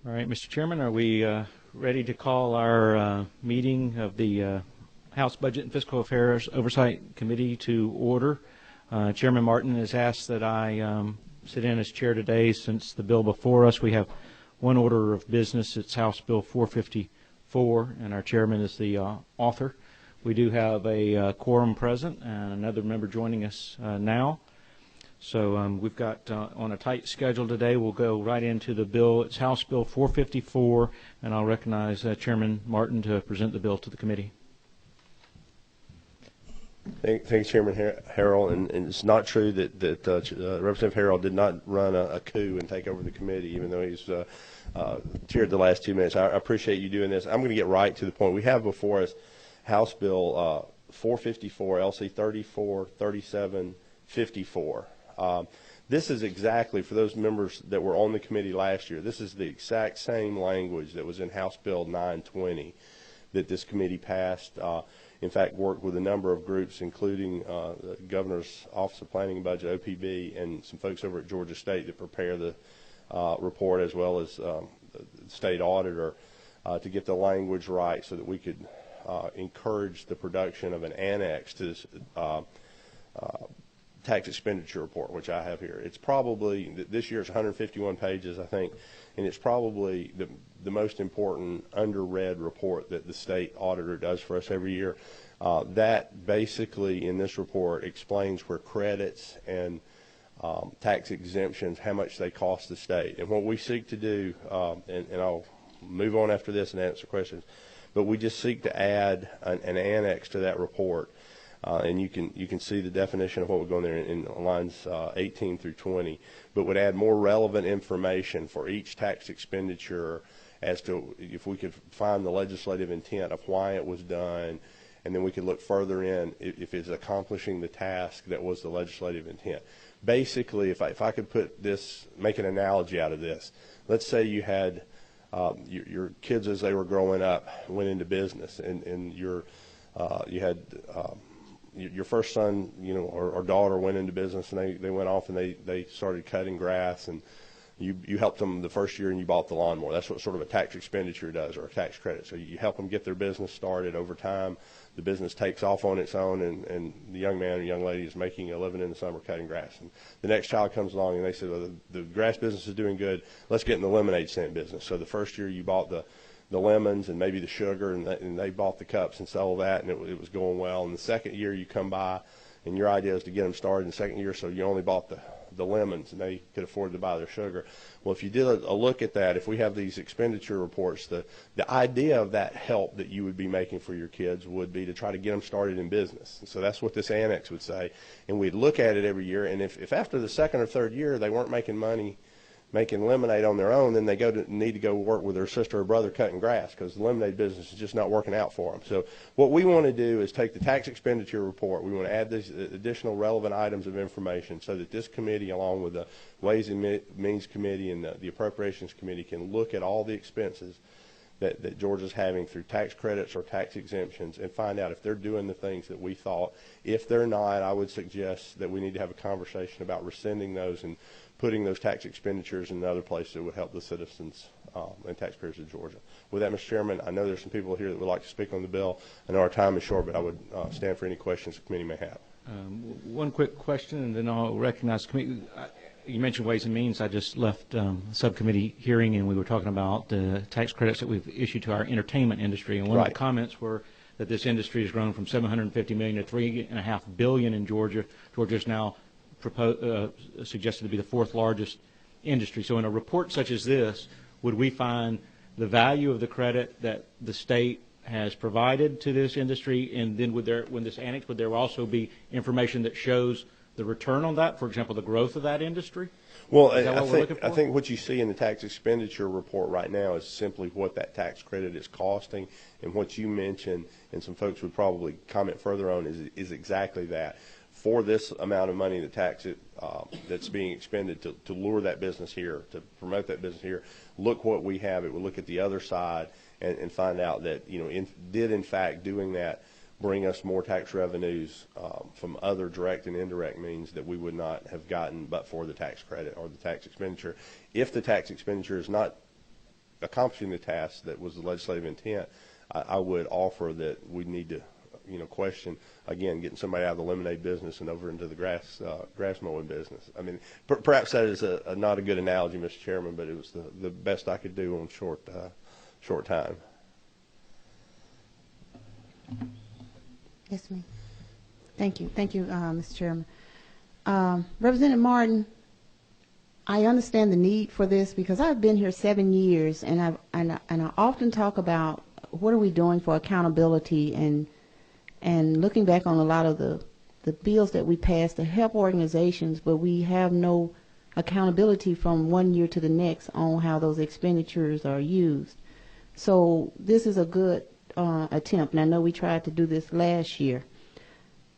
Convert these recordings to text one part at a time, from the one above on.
All right, Mr. Chairman, are we ready to call our meeting of the House Budget and Fiscal Affairs Oversight Committee to order? Chairman Martin has asked that I sit in as chair today since the bill before us. We have one order of business. It's House Bill 454, and our chairman is the author. We do have a quorum present and another member joining us now. So we've got on a tight schedule today. We'll go right into the bill. It's House Bill 454, and I'll recognize Chairman Martin to present the bill to the committee. Thanks, Chairman Harrell. And it's not true that Representative Harrell did not run a coup and take over the committee, even though he's chaired the last 2 minutes. I appreciate you doing this. I'm going to get right to the point. We have before us House Bill 454, LC 343754. This is exactly, for those members that were on the committee last year, this is the exact same language that was in House Bill 920 that this committee passed. In fact, worked with a number of groups, including the Governor's Office of Planning and Budget, OPB, and some folks over at Georgia State that prepare the report, as well as the state auditor, to get the language right so that we could encourage the production of an annex to this tax expenditure report, which I have here. It's probably, this year it's 151 pages, I think, and it's probably the most important under-read report that the state auditor does for us every year. That basically, in this report, explains where credits and tax exemptions, how much they cost the state. And what we seek to do, and I'll move on after this and answer questions, but we just seek to add an annex to that report. And you can see the definition of what would go in there in lines 18 through 20, but would add more relevant information for each tax expenditure as to if we could find the legislative intent of why it was done, and then we could look further in if it's accomplishing the task that was the legislative intent. Basically, if I could put this, make an analogy out of this, let's say you had your kids as they were growing up went into business, and you had your first son, or daughter went into business, and they went off and they started cutting grass, and you helped them the first year and you bought the lawnmower. That's what sort of a tax expenditure does, or a tax credit. So you help them get their business started. Over time, the business takes off on its own, and the young man or young lady is making a living in the summer cutting grass. And the next child comes along and they say, well, the grass business is doing good. Let's get in the lemonade stand business. So the first year you bought the lemons and maybe the sugar, and they bought the cups and sold that, and it was going well. And the second year you come by, and your idea is to get them started in the second year, so you only bought the lemons, and they could afford to buy their sugar. Well, if you did a look at that, if we have these expenditure reports, the idea of that help that you would be making for your kids would be to try to get them started in business. And so that's what this annex would say. And we'd look at it every year, and if after the second or third year they weren't making money making lemonade on their own, then they need to go work with their sister or brother cutting grass, because the lemonade business is just not working out for them. So what we want to do is take the tax expenditure report. We want to add these additional relevant items of information so that this committee, along with the Ways and Means Committee and the Appropriations Committee, can look at all the expenses that Georgia's having through tax credits or tax exemptions and find out if they're doing the things that we thought. If they're not, I would suggest that we need to have a conversation about rescinding those and putting those tax expenditures in another place that would help the citizens and taxpayers of Georgia. With that, Mr. Chairman, I know there's some people here that would like to speak on the bill. I know our time is short, but I would stand for any questions the committee may have. One quick question, and then I'll recognize the committee. You mentioned Ways and Means. I just left a subcommittee hearing, and we were talking about the tax credits that we've issued to our entertainment industry. And one of the comments were that this industry has grown from $750 million to $3.5 billion in Georgia. Georgia is now suggested to be the fourth largest industry. So in a report such as this, would we find the value of the credit that the state has provided to this industry, and then when this annex, would there also be information that shows the return on that, for example, the growth of that industry? Well, I think what you see in the tax expenditure report right now is simply what that tax credit is costing, and what you mentioned, and some folks would probably comment further on, is exactly that. For this amount of money, the tax that's being expended to lure that business here, to promote that business here, look what we have. It will look at the other side and find out that, did in fact doing that bring us more tax revenues from other direct and indirect means that we would not have gotten but for the tax credit or the tax expenditure. If the tax expenditure is not accomplishing the task that was the legislative intent, I would offer that we need to, question, again, getting somebody out of the lemonade business and over into the grass mowing business. I mean, perhaps that is not a good analogy, Mr. Chairman, but it was the best I could do on short time. Yes, ma'am. Thank you, Mr. Chairman. Representative Martin, I understand the need for this because I've been here 7 years, and I often talk about what are we doing for accountability and looking back on a lot of the bills that we passed to help organizations, but we have no accountability from one year to the next on how those expenditures are used. So this is a good attempt, and I know we tried to do this last year.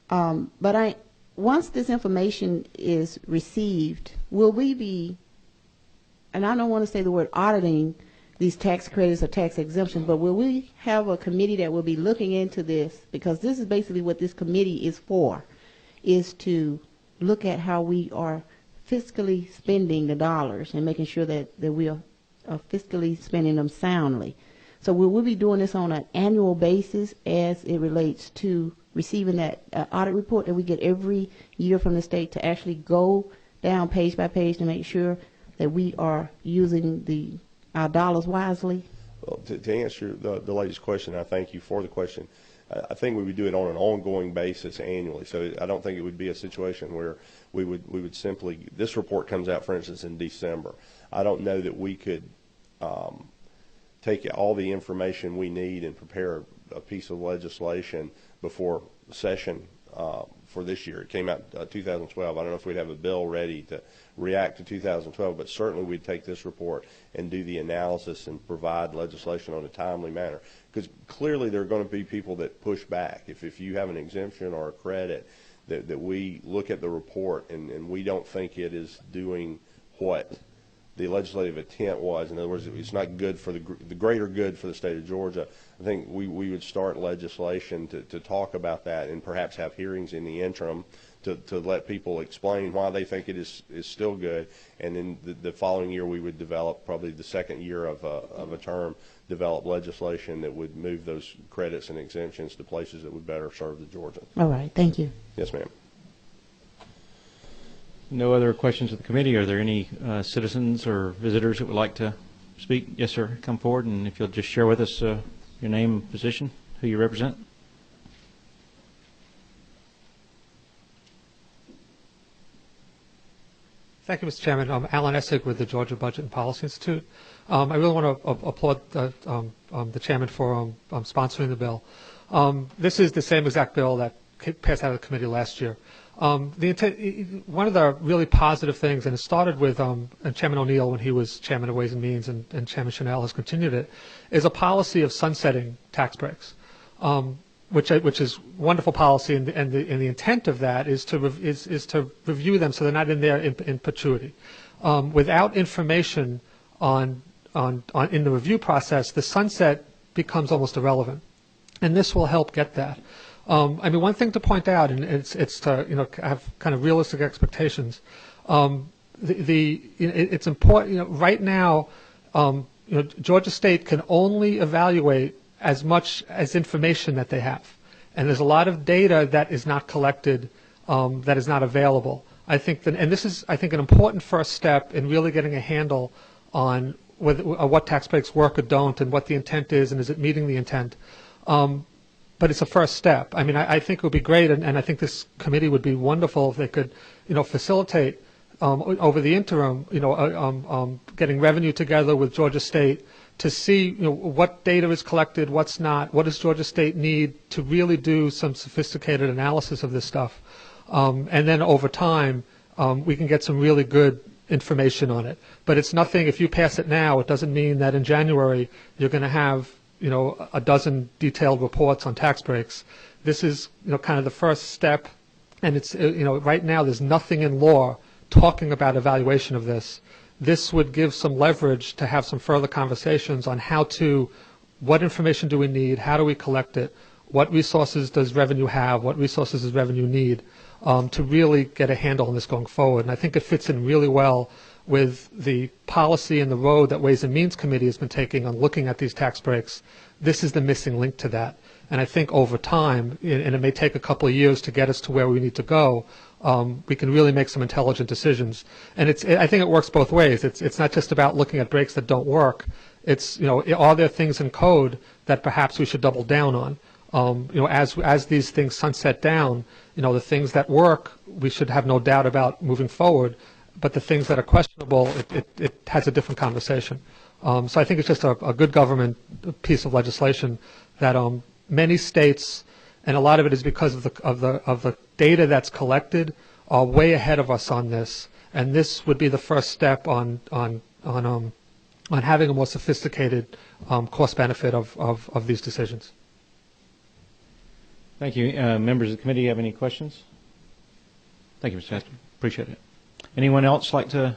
But once this information is received, will we be, and I don't want to say the word auditing these tax credits or tax exemptions, but will we have a committee that will be looking into this? Because this is basically what this committee is for, is to look at how we are fiscally spending the dollars and making sure that we are fiscally spending them soundly. So will we be doing this on an annual basis as it relates to receiving that audit report that we get every year from the state to actually go down page by page to make sure that we are using our dollars wisely? Well, to answer the lady's question, I thank you for the question. I think we would do it on an ongoing basis annually. So I don't think it would be a situation where we would simply, this report comes out, for instance, in December. I don't know that we could take all the information we need and prepare a piece of legislation before session for this year. It came out 2012. I don't know if we'd have a bill ready to react to 2012, but certainly we'd take this report and do the analysis and provide legislation on a timely manner. Because clearly there are going to be people that push back. If you have an exemption or a credit, that we look at the report and we don't think it is doing what the legislative intent was. In other words, it's not good for the greater good for the state of Georgia. I think we would start legislation to talk about that and perhaps have hearings in the interim to let people explain why they think it is still good. And then the following year we would develop, probably the second year of a term, develop legislation that would move those credits and exemptions to places that would better serve the Georgians. All right. Thank you. Yes, ma'am. No other questions of the committee. Are there any citizens or visitors that would like to speak? Yes, sir. Come forward, and if you'll just share with us your name and position, who you represent. Thank you, Mr. Chairman. I'm Alan Essig with the Georgia Budget and Policy Institute. I really want to applaud the chairman for sponsoring the bill. This is the same exact bill that passed out of the committee last year. One of the really positive things, and it started with Chairman O'Neill when he was chairman of Ways and Means, and Chairman Chanel has continued it, is a policy of sunsetting tax breaks, which is wonderful policy, and the intent of that is to review them so they're not in there in perpetuity. Without information in the review process, the sunset becomes almost irrelevant, and this will help get that. I mean, one thing to point out, and it's to have kind of realistic expectations. It's important. Right now, Georgia State can only evaluate as much as information that they have, and there's a lot of data that is not collected, that is not available. I think that, and this is, I think, an important first step in really getting a handle on what tax breaks work or don't, and what the intent is, and is it meeting the intent. But it's a first step. I mean, I think it would be great, and I think this committee would be wonderful if they could, facilitate over the interim, getting revenue together with Georgia State to see, what data is collected, what's not, what does Georgia State need to really do some sophisticated analysis of this stuff, and then over time we can get some really good information on it. But it's nothing. If you pass it now, it doesn't mean that in January you're going to have a dozen detailed reports on tax breaks. This is, kind of the first step, and it's, right now there's nothing in law talking about evaluation of this. This would give some leverage to have some further conversations on what information do we need, how do we collect it, what resources does revenue have, what resources does revenue need, to really get a handle on this going forward. And I think it fits in really well with the policy and the road that Ways and Means Committee has been taking on looking at these tax breaks, this is the missing link to that. And I think over time, and it may take a couple of years to get us to where we need to go, we can really make some intelligent decisions. And I think it works both ways. It's not just about looking at breaks that don't work. It's, are there things in code that perhaps we should double down on? As these things sunset down, the things that work, we should have no doubt about moving forward. But the things that are questionable, it has a different conversation. So I think it's just a good government piece of legislation that many states, and a lot of it is because of the data that's collected, are way ahead of us on this. And this would be the first step on having a more sophisticated cost benefit of these decisions. Thank you. Members of the committee have any questions? Thank you, Mr. Hester. Appreciate it. Anyone else like to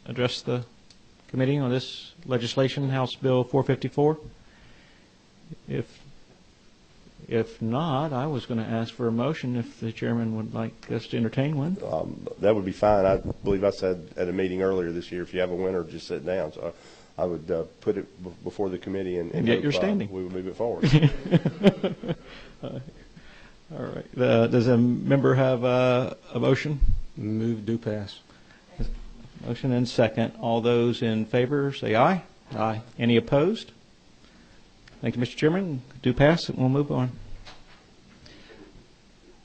address the committee on this legislation, House Bill 454? If not, I was going to ask for a motion if the chairman would like us to entertain one. That would be fine. I believe I said at a meeting earlier this year, if you have a winner, just sit down. So I would put it before the committee and get your standing. We would move it forward. All right. Does a member have a motion? Move do pass. Motion and second. All those in favor say aye. Aye. Any opposed? Thank you, Mr. Chairman. Do pass, and we'll move on.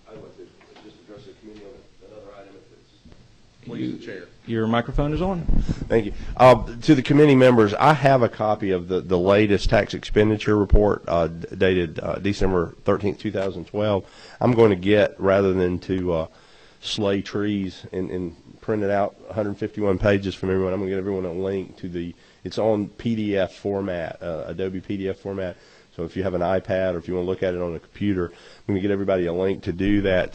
I'd like to just address the committee on another item if it's please, Chair. Your microphone is on. Thank you. To the committee members, I have a copy of the latest tax expenditure report dated December 13th, 2012. I'm going to get, rather than to slay trees and print it out 151 pages from everyone, I'm going to get everyone a link to it's on PDF format, Adobe PDF format. So if you have an iPad or if you want to look at it on a computer, I'm going to get everybody a link to do that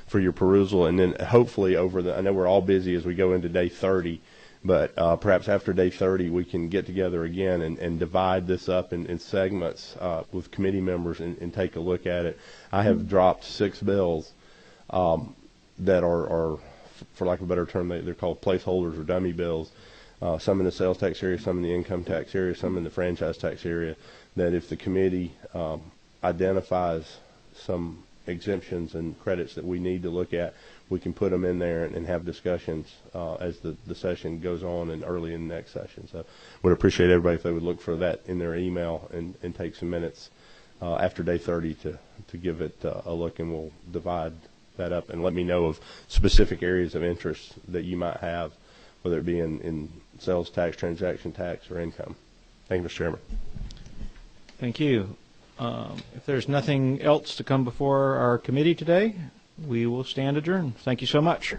for your perusal. And then hopefully I know we're all busy as we go into day 30, but perhaps after day 30 we can get together again and divide this up in segments with committee members and take a look at it. I have dropped 6 bills that are, for lack of a better term, they're called placeholders or dummy bills. Some in the sales tax area, some in the income tax area, some in the franchise tax area, that if the committee identifies some exemptions and credits that we need to look at, we can put them in there and have discussions as the session goes on and early in the next session. So would appreciate everybody if they would look for that in their email and take some minutes after day 30 to give it a look, and we'll divide that up and let me know of specific areas of interest that you might have, whether it be in sales tax, transaction tax, or income. Thank you, Mr. Chairman. Thank you. If there's nothing else to come before our committee today, we will stand adjourned. Thank you so much.